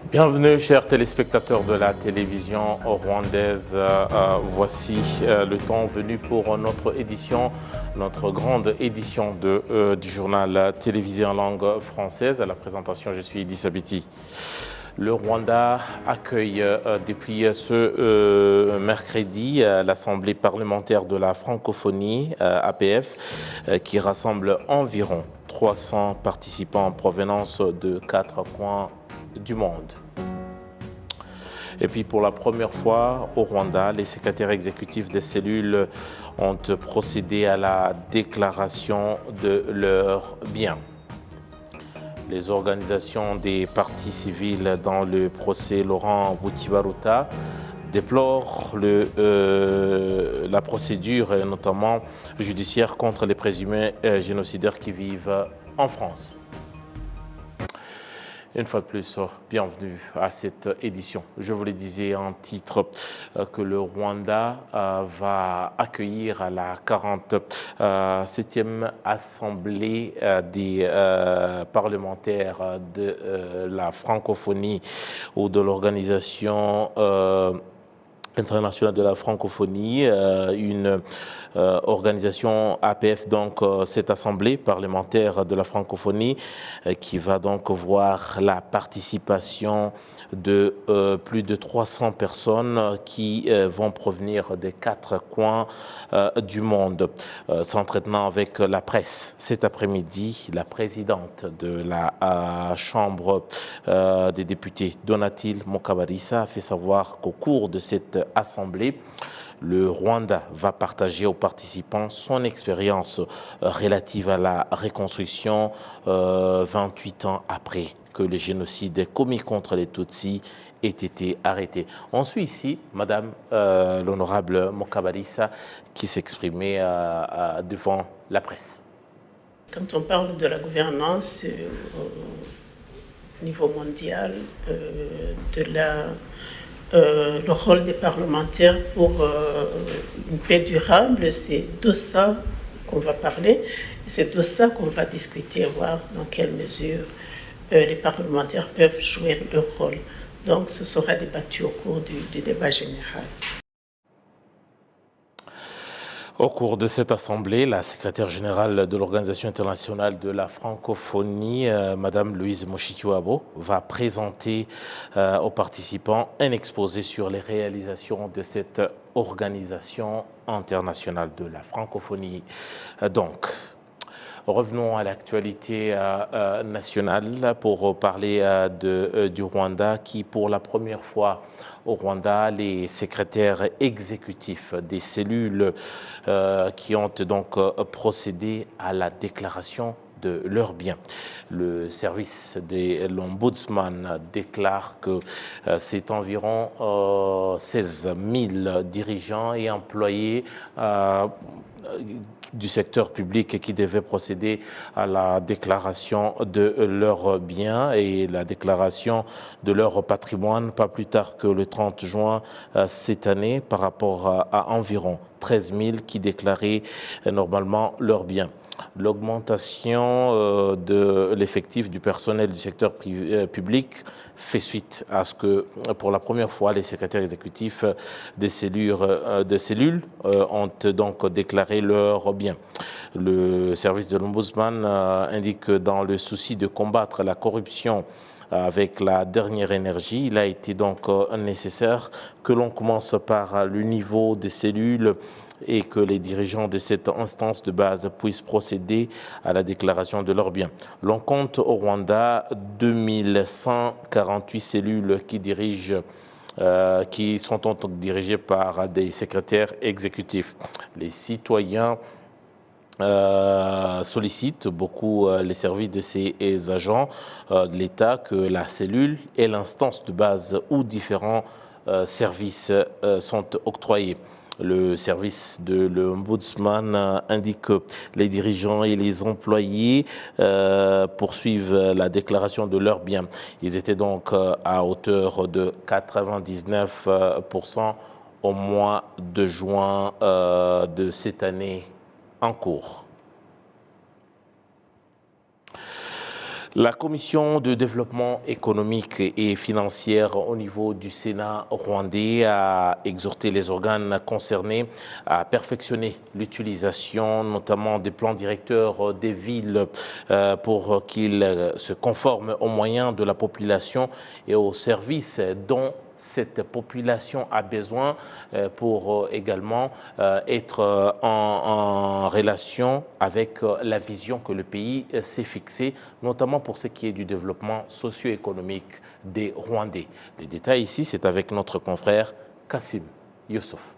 Bienvenue, chers téléspectateurs de la télévision rwandaise. Voici le temps venu pour notre édition, notre grande édition du journal télévisé en langue française. À la présentation, je suis Eddy Sabiti. Le Rwanda accueille depuis ce mercredi l'Assemblée parlementaire de la francophonie, APF, qui rassemble environ 300 participants en provenance de 4 coins du monde. Et puis pour la première fois au Rwanda, les secrétaires exécutifs des cellules ont procédé à la déclaration de leurs biens. Les organisations des partis civils dans le procès Laurent Butibaruta déplorent la procédure, notamment judiciaire, contre les présumés génocidaires qui vivent en France. Une fois de plus, bienvenue à cette édition. Je vous le disais en titre que le Rwanda va accueillir à la 47e Assemblée des parlementaires de la francophonie ou de l'organisation internationale de la francophonie, une organisation APF, donc cette assemblée parlementaire de la francophonie qui va donc voir la participation de plus de 300 personnes qui vont provenir des 4 coins du monde. S'entretenant avec la presse cet après-midi, la présidente de la Chambre des députés, Donatille Mukabalisa, a fait savoir qu'au cours de cette assemblée, le Rwanda va partager aux participants son expérience relative à la reconstruction 28 ans après que le génocide commis contre les Tutsis ait été arrêté. On suit ici Madame l'honorable Mukabalisa qui s'exprimait devant la presse. Quand on parle de la gouvernance au niveau mondial, le rôle des parlementaires pour une paix durable, c'est de ça qu'on va parler. C'est de ça qu'on va discuter, voir dans quelle mesure les parlementaires peuvent jouer leur rôle. Donc ce sera débattu au cours du débat général. Au cours de cette assemblée, la secrétaire générale de l'Organisation internationale de la francophonie, Madame Louise Mushikiwabo, va présenter aux participants un exposé sur les réalisations de cette organisation internationale de la francophonie. Revenons à l'actualité nationale pour parler du Rwanda qui, pour la première fois au Rwanda, les secrétaires exécutifs des cellules qui ont donc procédé à la déclaration de leurs biens. Le service de l'Ombudsman déclare que c'est environ 16 000 dirigeants et employés du secteur public qui devaient procéder à la déclaration de leurs biens et la déclaration de leur patrimoine pas plus tard que le 30 juin cette année par rapport à environ 13 000 qui déclaraient normalement leurs biens. L'augmentation de l'effectif du personnel du secteur public fait suite à ce que, pour la première fois, les secrétaires exécutifs des cellules ont donc déclaré leurs biens. Le service de l'Ombudsman indique que dans le souci de combattre la corruption avec la dernière énergie, il a été donc nécessaire que l'on commence par le niveau des cellules et que les dirigeants de cette instance de base puissent procéder à la déclaration de leurs biens. L'on compte au Rwanda 2148 cellules qui sont dirigées par des secrétaires exécutifs. Les citoyens sollicitent beaucoup les services de ces agents de l'État que la cellule est l'instance de base où différents services sont octroyés. Le service de l'Ombudsman indique que les dirigeants et les employés poursuivent la déclaration de leurs biens. Ils étaient donc à hauteur de 99% au mois de juin de cette année en cours. La commission de développement économique et financier au niveau du Sénat rwandais a exhorté les organes concernés à perfectionner l'utilisation notamment des plans directeurs des villes pour qu'ils se conforment aux moyens de la population et aux services dont cette population a besoin pour également être en relation avec la vision que le pays s'est fixée, notamment pour ce qui est du développement socio-économique des Rwandais. Les détails ici, c'est avec notre confrère Kassim Youssouf.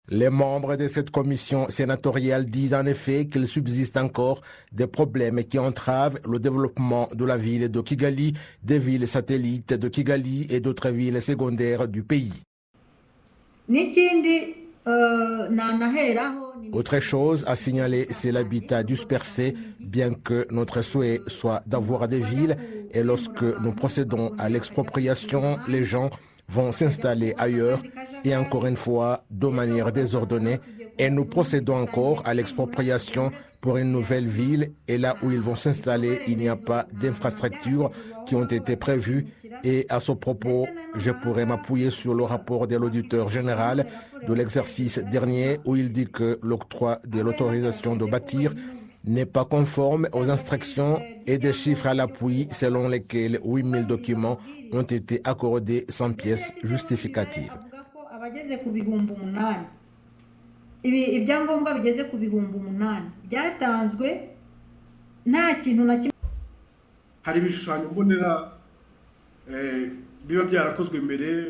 Les membres de cette commission sénatoriale disent en effet qu'il subsiste encore des problèmes qui entravent le développement de la ville de Kigali, des villes satellites de Kigali et d'autres villes secondaires du pays. Autre chose à signaler, c'est l'habitat dispersé, bien que notre souhait soit d'avoir des villes, et lorsque nous procédons à l'expropriation, les gens vont s'installer ailleurs et encore une fois de manière désordonnée, et nous procédons encore à l'expropriation pour une nouvelle ville, et là où ils vont s'installer, il n'y a pas d'infrastructures qui ont été prévues. Et à ce propos, je pourrais m'appuyer sur le rapport de l'auditeur général de l'exercice dernier où il dit que l'octroi de l'autorisation de bâtir n'est pas conforme aux instructions et des chiffres à l'appui selon lesquels 8000 documents ont été accordés sans pièces justificatives.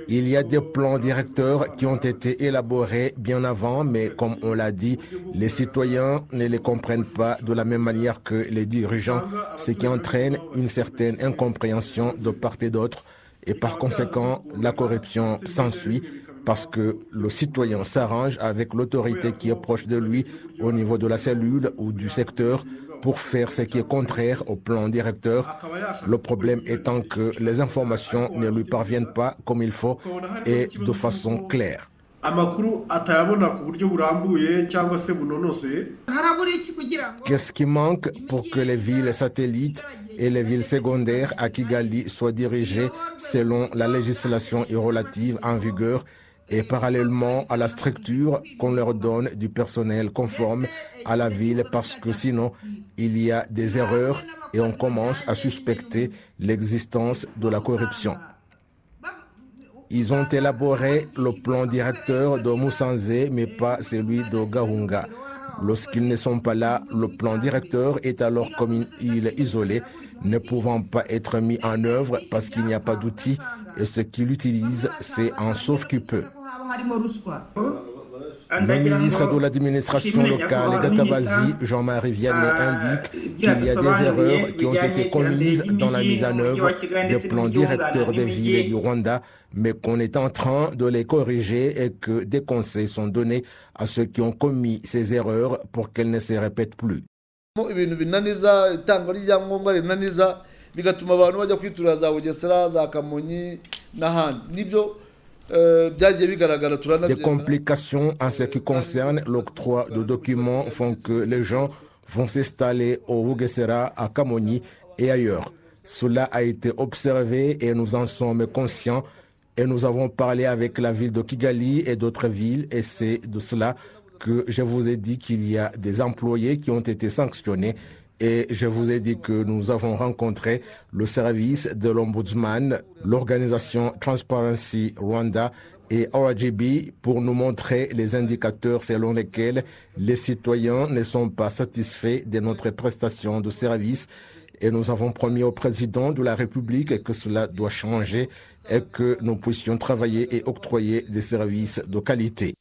Il y a des plans directeurs qui ont été élaborés bien avant, mais comme on l'a dit, les citoyens ne les comprennent pas de la même manière que les dirigeants, ce qui entraîne une certaine incompréhension de part et d'autre, et par conséquent, la corruption s'ensuit parce que le citoyen s'arrange avec l'autorité qui est proche de lui au niveau de la cellule ou du secteur pour faire ce qui est contraire au plan directeur. Le problème étant que les informations ne lui parviennent pas comme il faut et de façon claire. Qu'est-ce qui manque pour que les villes satellites et les villes secondaires à Kigali soient dirigées selon la législation relative en vigueur et parallèlement à la structure qu'on leur donne du personnel conforme à la ville, parce que sinon il y a des erreurs et on commence à suspecter l'existence de la corruption. Ils ont élaboré le plan directeur de Musanze, mais pas celui de Gahunga. Lorsqu'ils ne sont pas là, le plan directeur est alors comme une île isolée, ne pouvant pas être mis en œuvre parce qu'il n'y a pas d'outils, et ce qu'il utilise, c'est un sauve-qui-peut. Le ministre de l'administration locale, Gatabazi, Jean-Marie Vianney, indique qu'il y a des erreurs qui ont été commises dans la mise en œuvre des plans directeurs des villes du Rwanda, mais qu'on est en train de les corriger et que des conseils sont donnés à ceux qui ont commis ces erreurs pour qu'elles ne se répètent plus. Des complications en ce qui concerne l'octroi de documents font que les gens vont s'installer au Bugesera, à Kamonyi et ailleurs. Cela a été observé et nous en sommes conscients et nous avons parlé avec la ville de Kigali et d'autres villes et c'est de cela que je vous ai dit qu'il y a des employés qui ont été sanctionnés. Et je vous ai dit que nous avons rencontré le service de l'Ombudsman, l'organisation Transparency Rwanda et RGB pour nous montrer les indicateurs selon lesquels les citoyens ne sont pas satisfaits de notre prestation de service. Et nous avons promis au président de la République que cela doit changer et que nous puissions travailler et octroyer des services de qualité.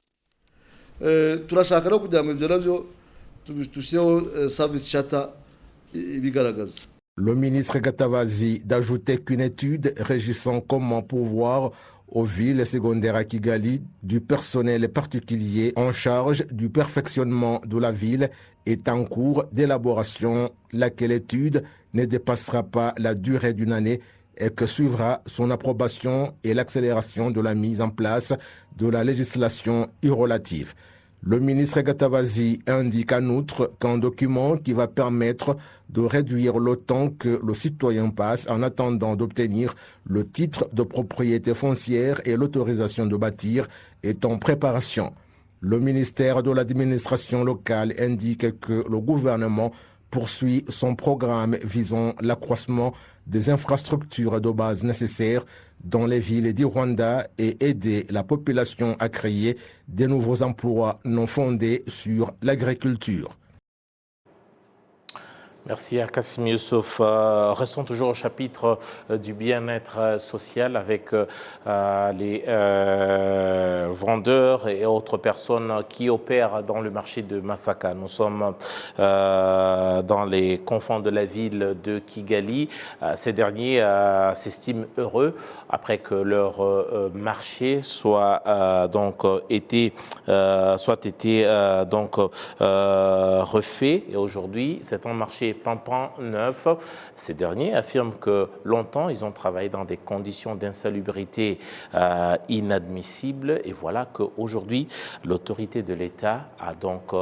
Le ministre Gatabazi d'ajouter qu'une étude régissant comment pouvoir aux villes secondaires à Kigali du personnel particulier en charge du perfectionnement de la ville est en cours d'élaboration, laquelle étude ne dépassera pas la durée d'une année et que suivra son approbation et l'accélération de la mise en place de la législation relative. Le ministre Gatabazi indique en outre qu'un document qui va permettre de réduire le temps que le citoyen passe en attendant d'obtenir le titre de propriété foncière et l'autorisation de bâtir est en préparation. Le ministère de l'administration locale indique que le gouvernement poursuit son programme visant l'accroissement des infrastructures de base nécessaires dans les villes du Rwanda et aider la population à créer de nouveaux emplois non fondés sur l'agriculture. Merci à Kassim Youssouf. Restons toujours au chapitre du bien-être social avec les vendeurs et autres personnes qui opèrent dans le marché de Masaka. Nous sommes dans les confins de la ville de Kigali. Ces derniers s'estiment heureux après que leur marché soit été refait. Et aujourd'hui, c'est un marché pampant neuf. Ces derniers affirment que longtemps, ils ont travaillé dans des conditions d'insalubrité inadmissibles. Et voilà qu'aujourd'hui, l'autorité de l'État a donc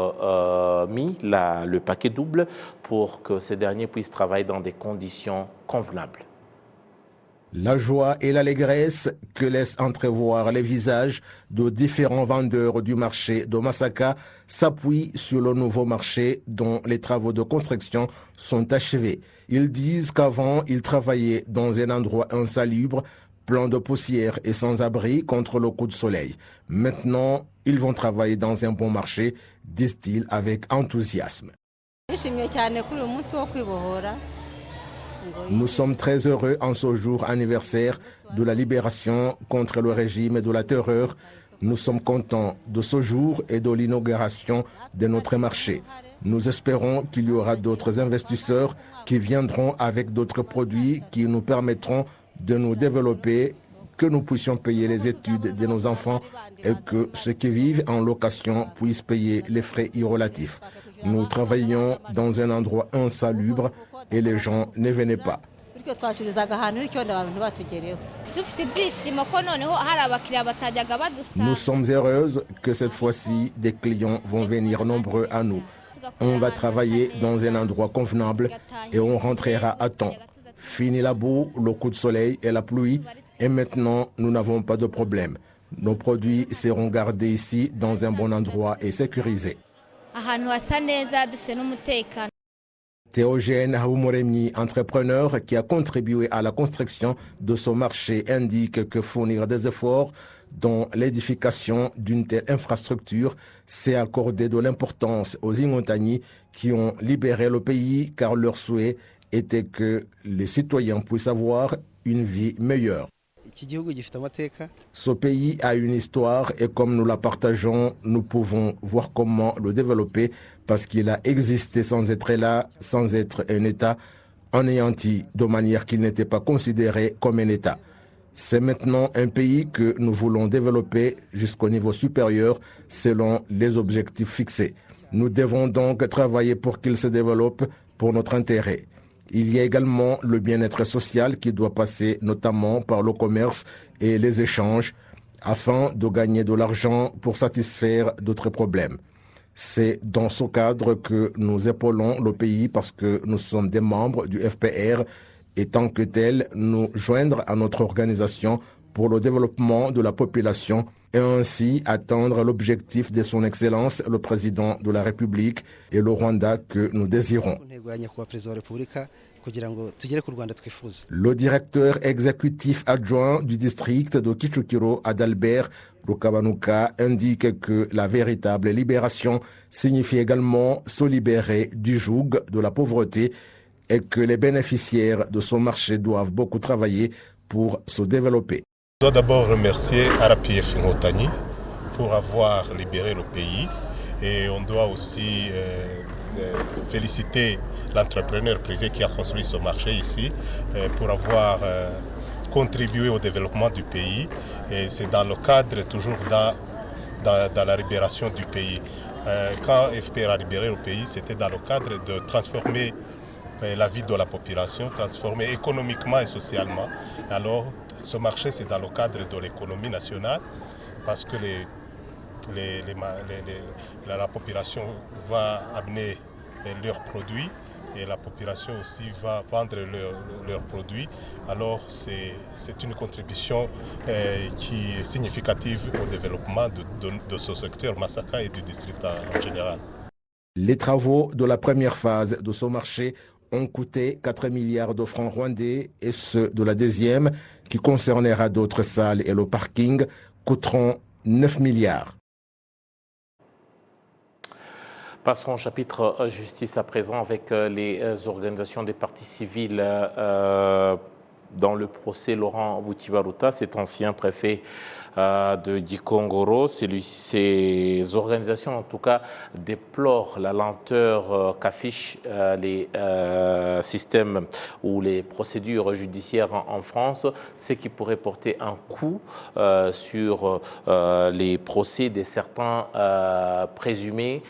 mis le paquet double pour que ces derniers puissent travailler dans des conditions convenables. La joie et l'allégresse que laissent entrevoir les visages de différents vendeurs du marché de Masaka s'appuient sur le nouveau marché dont les travaux de construction sont achevés. Ils disent qu'avant, ils travaillaient dans un endroit insalubre, plein de poussière et sans abri contre le coup de soleil. Maintenant, ils vont travailler dans un bon marché, disent-ils avec enthousiasme. Nous sommes très heureux en ce jour anniversaire de la libération contre le régime de la terreur. Nous sommes contents de ce jour et de l'inauguration de notre marché. Nous espérons qu'il y aura d'autres investisseurs qui viendront avec d'autres produits qui nous permettront de nous développer, que nous puissions payer les études de nos enfants et que ceux qui vivent en location puissent payer les frais irrelatifs. Nous travaillions dans un endroit insalubre et les gens ne venaient pas. Nous sommes heureuses que cette fois-ci, des clients vont venir nombreux à nous. On va travailler dans un endroit convenable et on rentrera à temps. Fini la boue, le coup de soleil et la pluie, et maintenant nous n'avons pas de problème. Nos produits seront gardés ici dans un bon endroit et sécurisés. Théogène Haoumoremi, entrepreneur qui a contribué à la construction de ce marché, indique que fournir des efforts dans l'édification d'une telle infrastructure, c'est accorder de l'importance aux Ingotani qui ont libéré le pays car leur souhait était que les citoyens puissent avoir une vie meilleure. Ce pays a une histoire et comme nous la partageons, nous pouvons voir comment le développer parce qu'il a existé sans être là, sans être un État, anéanti de manière qu'il n'était pas considéré comme un État. C'est maintenant un pays que nous voulons développer jusqu'au niveau supérieur selon les objectifs fixés. Nous devons donc travailler pour qu'il se développe pour notre intérêt. Il y a également le bien-être social qui doit passer notamment par le commerce et les échanges afin de gagner de l'argent pour satisfaire d'autres problèmes. C'est dans ce cadre que nous épaulons le pays parce que nous sommes des membres du FPR et tant que tel, nous joindre à notre organisation pour le développement de la population et ainsi atteindre l'objectif de son Excellence, le Président de la République et le Rwanda que nous désirons. Le directeur exécutif adjoint du district de Kichukiro, Adalbert Rukabanuka, indique que la véritable libération signifie également se libérer du joug de la pauvreté et que les bénéficiaires de ce marché doivent beaucoup travailler pour se développer. Je dois d'abord remercier RPF Ingotani pour avoir libéré le pays et on doit aussi féliciter l'entrepreneur privé qui a construit ce marché ici pour avoir contribué au développement du pays et c'est dans le cadre toujours dans la libération du pays. Quand FPR a libéré le pays, c'était dans le cadre de transformer la vie de la population, transformer économiquement et socialement. Alors, ce marché, c'est dans le cadre de l'économie nationale parce que la population va amener leurs produits et la population aussi va vendre leurs produits. Alors c'est une contribution qui est significative au développement de ce secteur Masaka et du district en général. Les travaux de la première phase de ce marché ont coûté 4 milliards de francs rwandais et ceux de la deuxième, qui concernera d'autres salles et le parking, coûteront 9 milliards. Passons au chapitre justice à présent avec les organisations des parties civiles dans le procès Laurent Butibaruta, cet ancien préfet de Gikongoro. Ces organisations, en tout cas, déplorent la lenteur qu'affichent les systèmes ou les procédures judiciaires en France, ce qui pourrait porter un coup sur les procès de certains présumés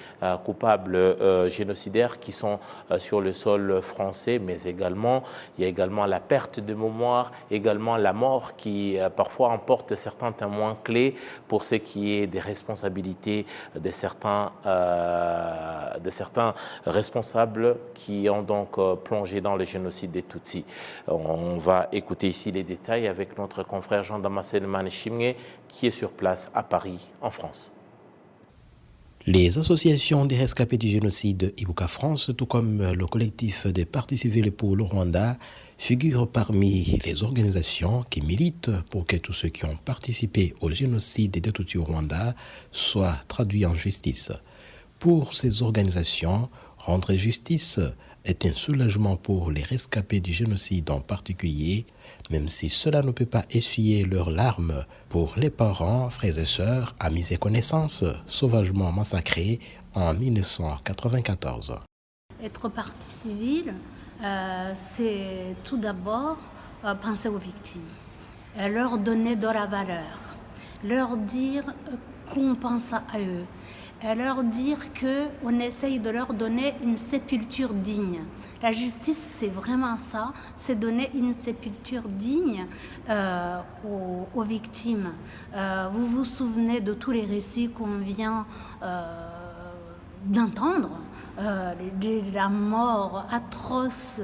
coupables génocidaires qui sont sur le sol français, mais également, il y a également la perte de mémoire, également la mort qui parfois emporte certains témoins clés pour ce qui est des responsabilités de certains responsables qui ont donc plongé dans le génocide des Tutsis. On va écouter ici les détails avec notre confrère Jean-Damascène Manishimwe qui est sur place à Paris, en France. Les associations des rescapés du génocide Ibuka France, tout comme le collectif des parties civiles pour le Rwanda, figurent parmi les organisations qui militent pour que tous ceux qui ont participé au génocide des Tutsis au Rwanda soient traduits en justice. Pour ces organisations, rendre justice est un soulagement pour les rescapés du génocide en particulier, même si cela ne peut pas essuyer leurs larmes pour les parents, frères et sœurs, amis et connaissances sauvagement massacrés en 1994. Être partie civile, c'est tout d'abord penser aux victimes, leur donner de la valeur, leur dire qu'on pense à eux, leur dire qu'on essaye de leur donner une sépulture digne. La justice, c'est vraiment ça, c'est donner une sépulture digne aux victimes. Vous vous souvenez de tous les récits qu'on vient d'entendre, la mort atroce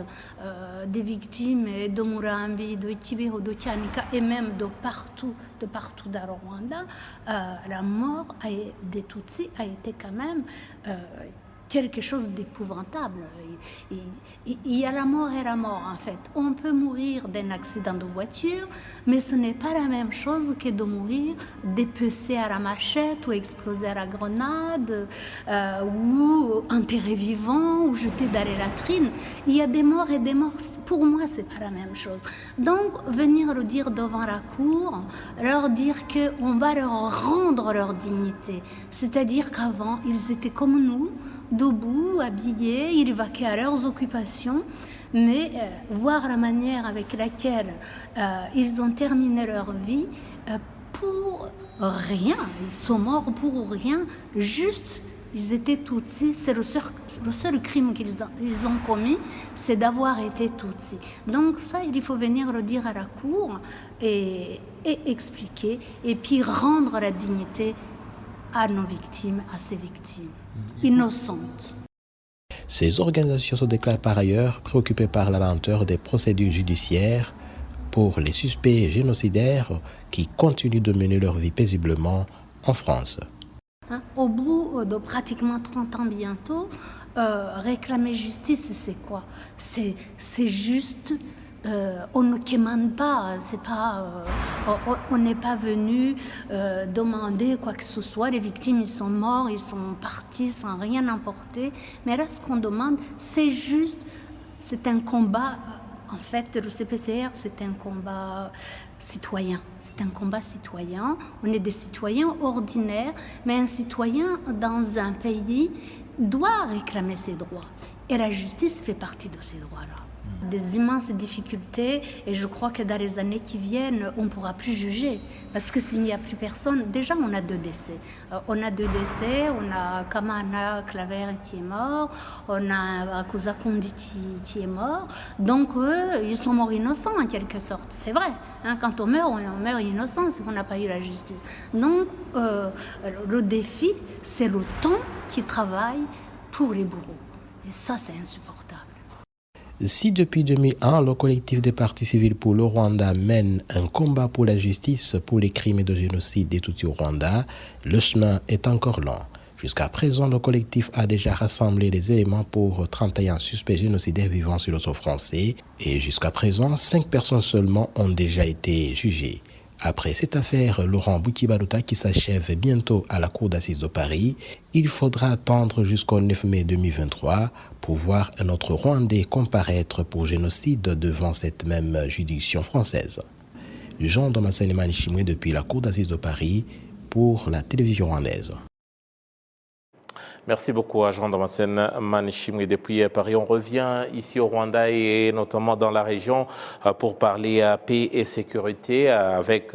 des victimes de Murambi, de Kibeho, de Kianika et même de partout dans le Rwanda. La mort des Tutsis a été quand même quelque chose d'épouvantable. Il y a la mort et la mort, en fait. On peut mourir d'un accident de voiture, mais ce n'est pas la même chose que de mourir dépecé à la machette ou explosé à la grenade ou enterré vivant ou jeté dans les latrines. Il y a des morts et des morts. Pour moi, c'est pas la même chose. Donc, venir le dire devant la cour, leur dire qu'on va leur rendre leur dignité. C'est-à-dire qu'avant, ils étaient comme nous, debout, habillés, ils vaquaient à leurs occupations, mais voir la manière avec laquelle ils ont terminé leur vie pour rien, ils sont morts pour rien, juste ils étaient Tutsis, c'est le seul crime qu'ils ont commis, c'est d'avoir été Tutsis. Donc ça, il faut venir le dire à la cour et expliquer, et puis rendre la dignité à nos victimes, à ces victimes innocentes. Ces organisations se déclarent par ailleurs préoccupées par la lenteur des procédures judiciaires pour les suspects génocidaires qui continuent de mener leur vie paisiblement en France. Au bout de pratiquement 30 ans bientôt, réclamer justice, c'est quoi ? C'est juste... on ne commande pas, on n'est pas venu demander quoi que ce soit. Les victimes, ils sont morts, ils sont partis sans rien emporter. Mais là, ce qu'on demande, c'est juste, c'est un combat. En fait, le CPCR, c'est un combat citoyen. C'est un combat citoyen. On est des citoyens ordinaires, mais un citoyen dans un pays doit réclamer ses droits. Et la justice fait partie de ces droits-là. Des immenses difficultés, et je crois que dans les années qui viennent, on ne pourra plus juger. Parce que s'il n'y a plus personne, déjà on a 2 décès. On a 2 décès, on a Kamana Claver qui est mort, on a Akusa Kondi qui est mort. Donc eux, ils sont morts innocents en quelque sorte. C'est vrai, hein, quand on meurt innocent, c'est qu'on n'a pas eu la justice. Donc le défi, c'est le temps qui travaille pour les bourreaux. Et ça, c'est insupportable. Si depuis 2001, le collectif des partis civils pour le Rwanda mène un combat pour la justice pour les crimes de génocide des Tutsis au Rwanda, le chemin est encore long. Jusqu'à présent, le collectif a déjà rassemblé les éléments pour 31 suspects génocidaires vivant sur le sol français et jusqu'à présent, 5 personnes seulement ont déjà été jugées. Après cette affaire Laurent Bukibaluta qui s'achève bientôt à la Cour d'assises de Paris, il faudra attendre jusqu'au 9 mai 2023 pour voir un autre Rwandais comparaître pour génocide devant cette même juridiction française. Jean Damascène Manishimwe depuis la Cour d'assises de Paris pour la télévision rwandaise. Merci beaucoup à Jean Damascène Manishimwe depuis Paris. On revient ici au Rwanda et notamment dans la région pour parler paix et sécurité avec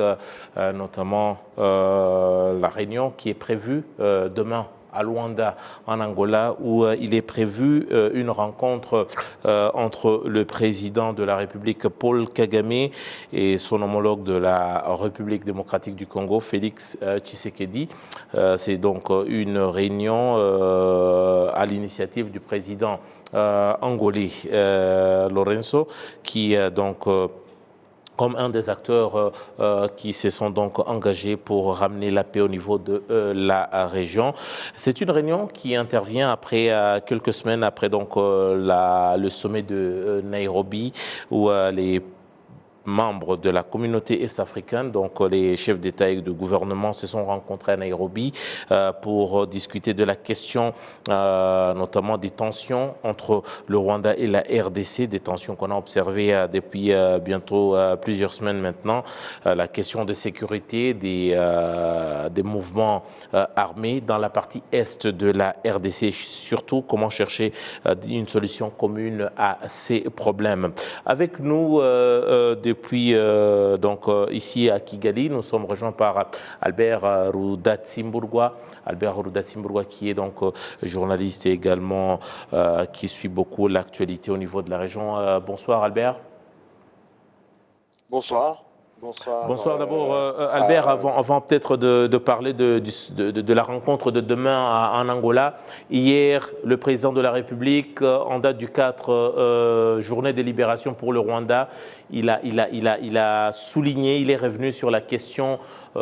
notamment la réunion qui est prévue demain à Luanda, en Angola, où il est prévu une rencontre entre le président de la République, Paul Kagame, et son homologue de la République démocratique du Congo, Félix Tshisekedi. C'est donc une réunion à l'initiative du président angolais, Lorenzo, qui donc comme un des acteurs qui se sont donc engagés pour ramener la paix au niveau de la région. C'est une réunion qui intervient après quelques semaines après donc le sommet de Nairobi où les membres de la communauté est-africaine, donc les chefs d'État et de gouvernement se sont rencontrés à Nairobi pour discuter de la question notamment des tensions entre le Rwanda et la RDC, des tensions qu'on a observées depuis bientôt plusieurs semaines maintenant, la question de sécurité des mouvements armés dans la partie est de la RDC, surtout comment chercher une solution commune à ces problèmes. Avec nous depuis donc ici à Kigali, nous sommes rejoints par Albert Rudatsimburwa. Albert Rudatsimburwa qui est donc journaliste et également qui suit beaucoup l'actualité au niveau de la région. Bonsoir Albert. Bonsoir. Bonsoir d'abord Albert, avant peut-être de parler de la rencontre de demain en Angola. Hier, le président de la République, en date du 4 journée de libération pour le Rwanda, il a souligné, il est revenu sur la question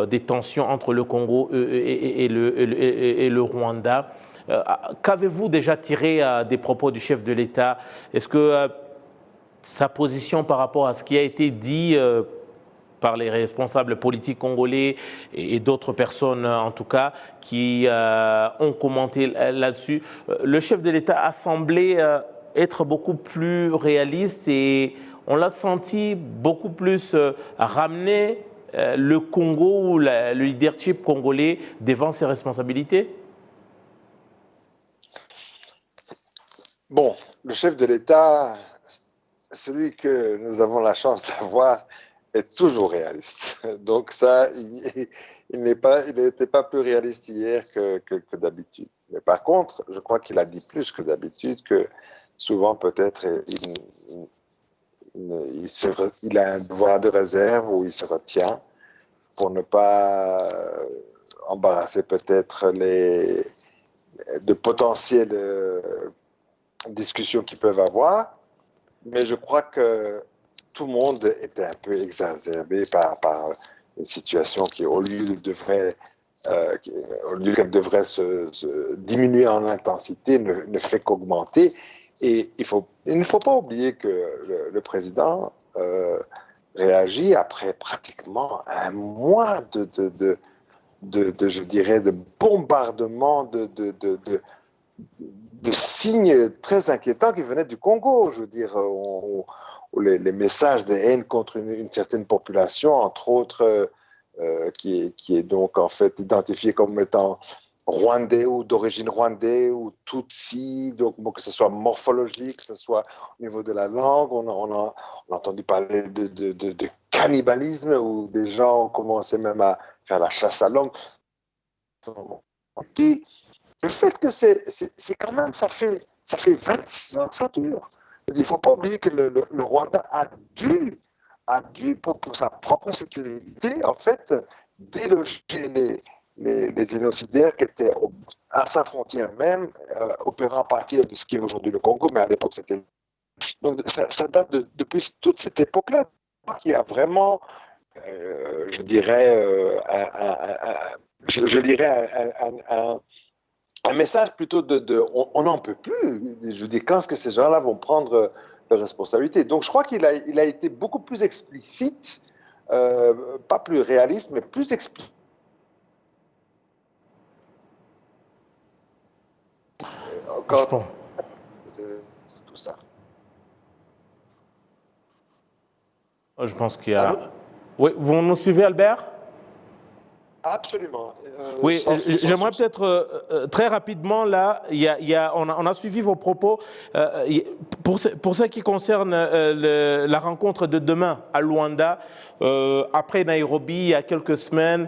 des tensions entre le Congo et le Rwanda. Qu'avez-vous déjà tiré des propos du chef de l'État? Est-ce que sa position par rapport à ce qui a été dit par les responsables politiques congolais et d'autres personnes en tout cas qui ont commenté là-dessus, le chef de l'État a semblé être beaucoup plus réaliste et on l'a senti beaucoup plus ramener le Congo ou le leadership congolais devant ses responsabilités? Bon, le chef de l'État, celui que nous avons la chance d'avoir, est toujours réaliste. Donc ça, il n'était pas plus réaliste hier que d'habitude. Mais par contre, je crois qu'il a dit plus que d'habitude, que souvent peut-être il a un devoir de réserve où il se retient pour ne pas embarrasser peut-être de potentielles discussions qu'ils peuvent avoir. Mais je crois que tout le monde était un peu exacerbé par une situation qui, au lieu qu'elle devrait se diminuer en intensité, ne fait qu'augmenter. Et il ne faut pas oublier que le président réagit après pratiquement un mois je dirais, de bombardement, de signes très inquiétants qui venaient du Congo. Je veux dire, les messages de haine contre une certaine population, entre autres, qui est donc en fait identifiée comme étant rwandais ou d'origine rwandais ou tutsi, donc que ce soit morphologique, que ce soit au niveau de la langue. On a entendu parler de cannibalisme où des gens ont commencé même à faire la chasse à l'homme. Puis, le fait que c'est quand même, ça fait 26 ans que ça dure. Il ne faut pas oublier que le Rwanda a dû pour sa propre sécurité, en fait, déloger les génocidaires qui étaient à sa frontière même, opérant à partir de ce qui est aujourd'hui le Congo, mais à l'époque c'était... Donc ça date depuis toute cette époque-là qu'il y a vraiment, je dirais, un message plutôt on n'en peut plus. Je dis, quand est-ce que ces gens-là vont prendre leurs responsabilités? Donc je crois qu'il a été beaucoup plus explicite, pas plus réaliste, mais plus explicite. Encore de tout ça. Je pense qu'il y a... Oui, vous nous suivez, Albert? Absolument. Oui, j'aimerais peut-être très rapidement, là, on a suivi vos propos. Pour ce qui concerne la rencontre de demain à Luanda, après Nairobi, il y a quelques semaines,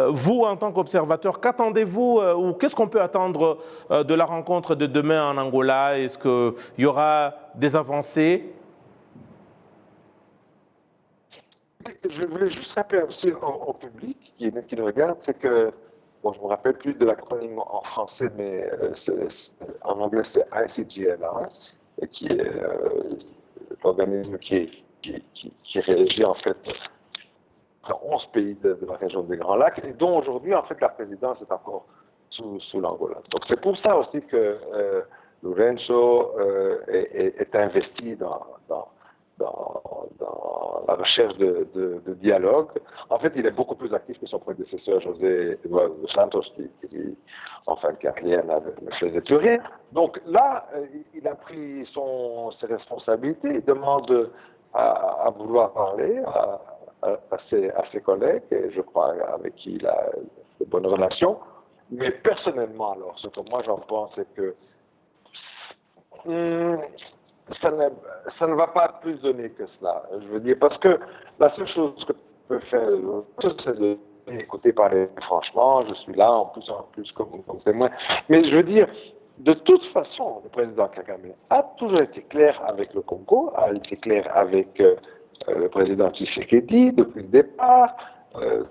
vous, en tant qu'observateur, qu'attendez-vous ou qu'est-ce qu'on peut attendre de la rencontre de demain en Angola? Est-ce qu'il y aura des avancées? Je voulais juste rappeler aussi au public qui nous regarde, c'est que, bon, je ne me rappelle plus de l'acronyme en français, mais en anglais c'est ICGLR, et qui est l'organisme qui réagit en fait dans 11 pays de la région des Grands Lacs, et dont aujourd'hui en fait la présidence est encore sous l'Angola. Donc c'est pour ça aussi que Lourenço est investi dans la recherche de dialogue. En fait, il est beaucoup plus actif que son prédécesseur José Eduardo dos Santos, qui en fin de carrière ne faisait plus rien. Donc là, il a pris ses responsabilités, il demande à vouloir parler à ses collègues, et je crois avec qui il a de bonnes relations. Mais personnellement, alors, ce que moi j'en pense, c'est que ça ne va pas plus donner que cela. Je veux dire, parce que la seule chose que tu peux faire, c'est d'écouter parler franchement. Je suis là en plus comme témoin. Mais je veux dire, de toute façon, le président Kagame a toujours été clair avec le Congo, a été clair avec le président Tshisekedi depuis le départ.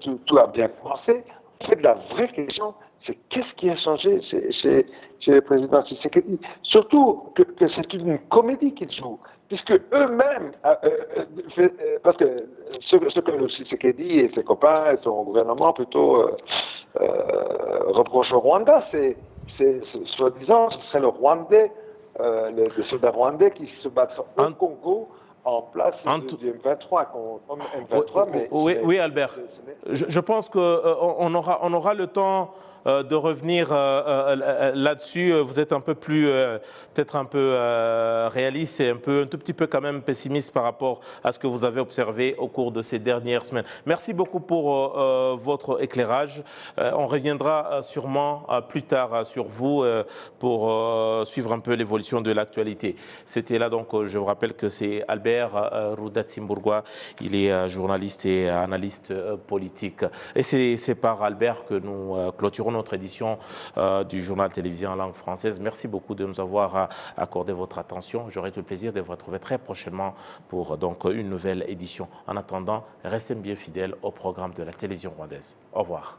Tout a bien commencé. En fait, la vraie question, c'est qu'est-ce qui a changé chez le président Tshisekedi. Surtout que c'est une comédie qu'ils jouent, puisque eux-mêmes, parce que ce que Tshisekedi et ses copains et son gouvernement plutôt reprochent au Rwanda, c'est soi-disant, ce serait le Rwandais, les soldats rwandais qui se battent au Congo en place du M23, comme M23. Oui, Albert. Je pense qu'on aura le temps de revenir là-dessus. Vous êtes un peu plus, peut-être un peu réaliste et un tout petit peu quand même pessimiste par rapport à ce que vous avez observé au cours de ces dernières semaines. Merci beaucoup pour votre éclairage. On reviendra sûrement plus tard sur vous pour suivre un peu l'évolution de l'actualité. C'était là donc, je vous rappelle que c'est Albert Rudatsimburgwa. Il est journaliste et analyste politique. Et c'est par Albert que nous clôturons notre édition du journal télévisé en langue française. Merci beaucoup de nous avoir accordé votre attention. J'aurai tout le plaisir de vous retrouver très prochainement pour donc une nouvelle édition. En attendant, restez bien fidèles au programme de la télévision rwandaise. Au revoir.